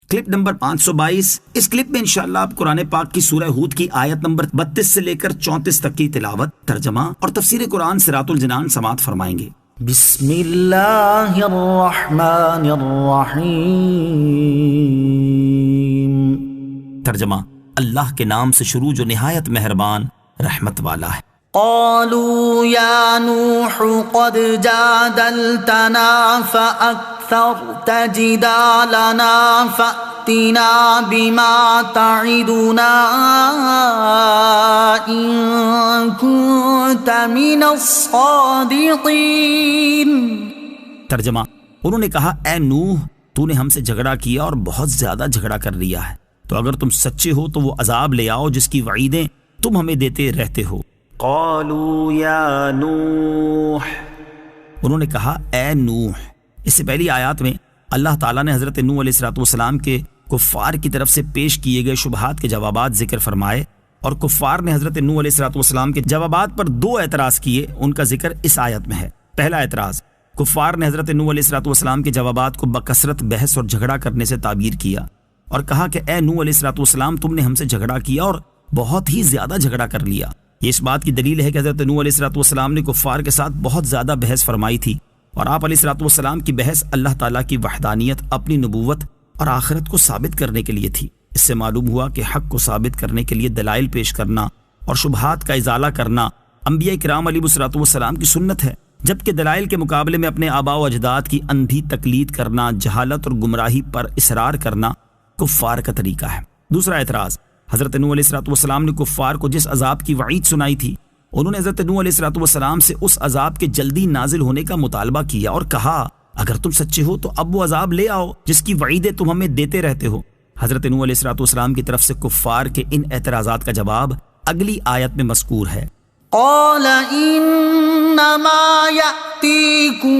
Clip number 522۔ اس clip میں انشاءاللہ آپ قرآن پاک کی سورہ ہود کی آیت نمبر 32 سے لے کر 34 تک کی تلاوت، ترجمہ اور تفسیر قرآن صراط الجنان سماعت فرمائیں گے۔ بسم اللہ الرحمن الرحیم۔ ترجمہ، اللہ کے نام سے شروع جو نہایت مہربان رحمت والا ہے۔ قالوا یا نوح قد جادلتنا فأکثرت جدالنا فأتنا بما تعدنا ان كنت من الصادقین۔ ترجمہ، انہوں نے کہا اے نوح، تو نے ہم سے جھگڑا کیا اور بہت زیادہ جھگڑا کر لیا ہے، تو اگر تم سچے ہو تو وہ عذاب لے آؤ جس کی وعیدیں تم ہمیں دیتے رہتے ہو۔ قالوا یا نوح، انہوں نے کہا اے نوح۔ اس سے پہلی آیات میں اللہ تعالیٰ نے حضرت نوح علیہ السلام کے کفار کی طرف سے پیش کیے گئے شبہات کے جوابات ذکر فرمائے، اور کفار نے حضرت نوح علیہ السلام کے جوابات پر 2 اعتراض کیے، ان کا ذکر اس آیت میں ہے۔ پہلا اعتراض، کفار نے حضرت نوح علیہ السلام کے جوابات کو بکثرت بحث اور جھگڑا کرنے سے تعبیر کیا اور کہا کہ اے نوح علیہ السلام، تم نے ہم سے جھگڑا کیا اور بہت ہی زیادہ جھگڑا کر لیا۔ یہ اس بات کی دلیل ہے کہ حضرت نوح علیہ السلام نے کفار کے ساتھ بہت زیادہ بحث فرمائی تھی، اور آپ علیہ السلام کی بحث اللہ تعالیٰ کی وحدانیت، اپنی نبوت اور آخرت کو ثابت کرنے کے لیے تھی۔ اس سے معلوم ہوا کہ حق کو ثابت کرنے کے لیے دلائل پیش کرنا اور شبہات کا ازالہ کرنا انبیاء کرام علیہ السلام کی سنت ہے، جبکہ دلائل کے مقابلے میں اپنے آباء و اجداد کی اندھی تقلید کرنا، جہالت اور گمراہی پر اصرار کرنا کفار کا طریقہ ہے۔ دوسرا اعتراض، حضرت نوح علیہ السلام نے کفار کو جس عذاب کی وعید سنائی تھی، انہوں نے حضرت نوح علیہ السلام سے اس عذاب کے جلدی نازل ہونے کا مطالبہ کیا اور کہا اگر تم سچے ہو تو اب وہ عذاب لے آؤ جس کی وعیدیں تم ہمیں دیتے رہتے ہو۔ حضرت نوح علیہ السلام کی طرف سے کفار کے ان اعتراضات کا جواب اگلی آیت میں مذکور ہے۔ قال انما یأتیکم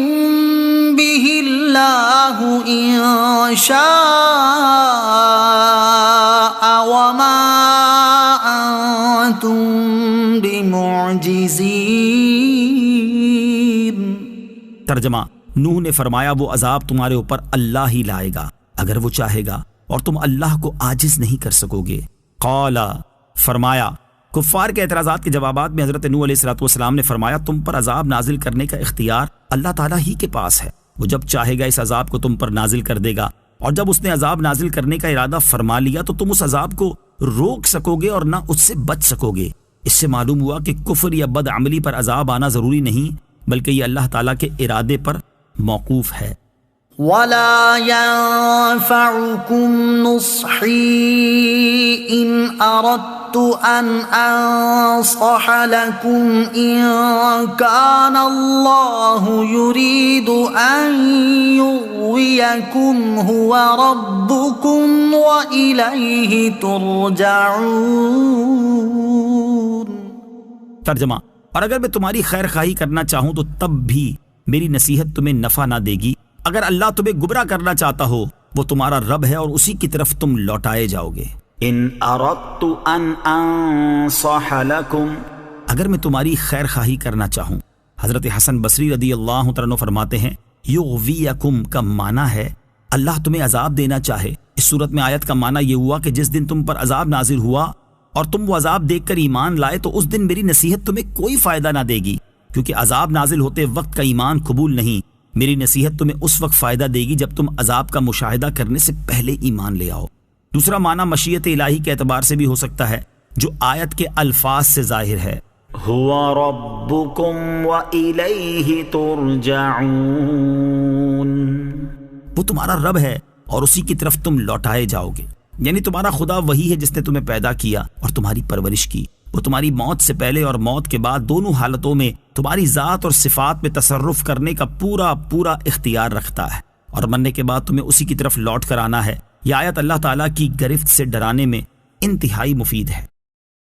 به اللہ ان شاء وما انتم بمعجزین۔ ترجمہ، نوح نے فرمایا وہ عذاب تمہارے اوپر اللہ ہی لائے گا اگر وہ چاہے گا، اور تم اللہ کو عاجز نہیں کر سکو گے۔ قال، فرمایا، کفار کے اعتراضات کے جوابات میں حضرت نوح علیہ السلام نے فرمایا تم پر عذاب نازل کرنے کا اختیار اللہ تعالیٰ ہی کے پاس ہے، وہ جب چاہے گا اس عذاب کو تم پر نازل کر دے گا، اور جب اس نے عذاب نازل کرنے کا ارادہ فرما لیا تو تم اس عذاب کو روک سکو گے اور نہ اس سے بچ سکو گے۔ اس سے معلوم ہوا کہ کفر یا بد عملی پر عذاب آنا ضروری نہیں، بلکہ یہ اللہ تعالیٰ کے ارادے پر موقوف ہے۔ وَلَا يَنفَعُكُمْ نُصْحِي إِنْ أَرَدْتُ أَنْ أَنصَحَ لَكُمْ إِنْ كَانَ اللَّهُ يُرِيدُ أَنْ يُغْوِيَكُمْ هُوَ رَبُّكُمْ وَإِلَيْهِ تُرْجَعُونَ۔ ترجمہ، اور اگر میں تمہاری خیر خواہی کرنا چاہوں تو تب بھی میری نصیحت تمہیں نفع نہ دے گی۔ اگر اللہ تمہیں گمراہ کرنا چاہتا ہو، وہ تمہارا رب ہے اور اسی کی طرف تم لوٹائے جاؤ گے۔ ان اردت ان انصح لکم، اگر میں تمہاری خیر خواہی کرنا چاہوں۔ حضرت حسن بصری رضی اللہ تعالیٰ عنہ فرماتے ہیں یغویکم کا معنی ہے اللہ تمہیں عذاب دینا چاہے۔ اس صورت میں آیت کا معنی یہ ہوا کہ جس دن تم پر عذاب نازل ہوا اور تم وہ عذاب دیکھ کر ایمان لائے تو اس دن میری نصیحت تمہیں کوئی فائدہ نہ دے گی، کیونکہ عذاب نازل ہوتے وقت کا ایمان قبول نہیں۔ میری نصیحت تمہیں اس وقت فائدہ دے گی جب تم عذاب کا مشاہدہ کرنے سے پہلے ایمان لے آؤ۔ دوسرا معنی مشیت الہی کے اعتبار سے بھی ہو سکتا ہے، جو آیت کے الفاظ سے ظاہر ہے، هو ربکم وإلیہ ترجعون، وہ تمہارا رب ہے اور اسی کی طرف تم لوٹائے جاؤ گے۔ یعنی تمہارا خدا وہی ہے جس نے تمہیں پیدا کیا اور تمہاری پرورش کی۔ وہ تمہاری موت سے پہلے اور موت کے بعد دونوں حالتوں میں تمہاری ذات اور صفات میں تصرف کرنے کا پورا اختیار رکھتا ہے، اور مرنے کے بعد تمہیں اسی کی طرف لوٹ کر آنا ہے۔ یہ آیت اللہ تعالیٰ کی گرفت سے ڈرانے میں انتہائی مفید ہے۔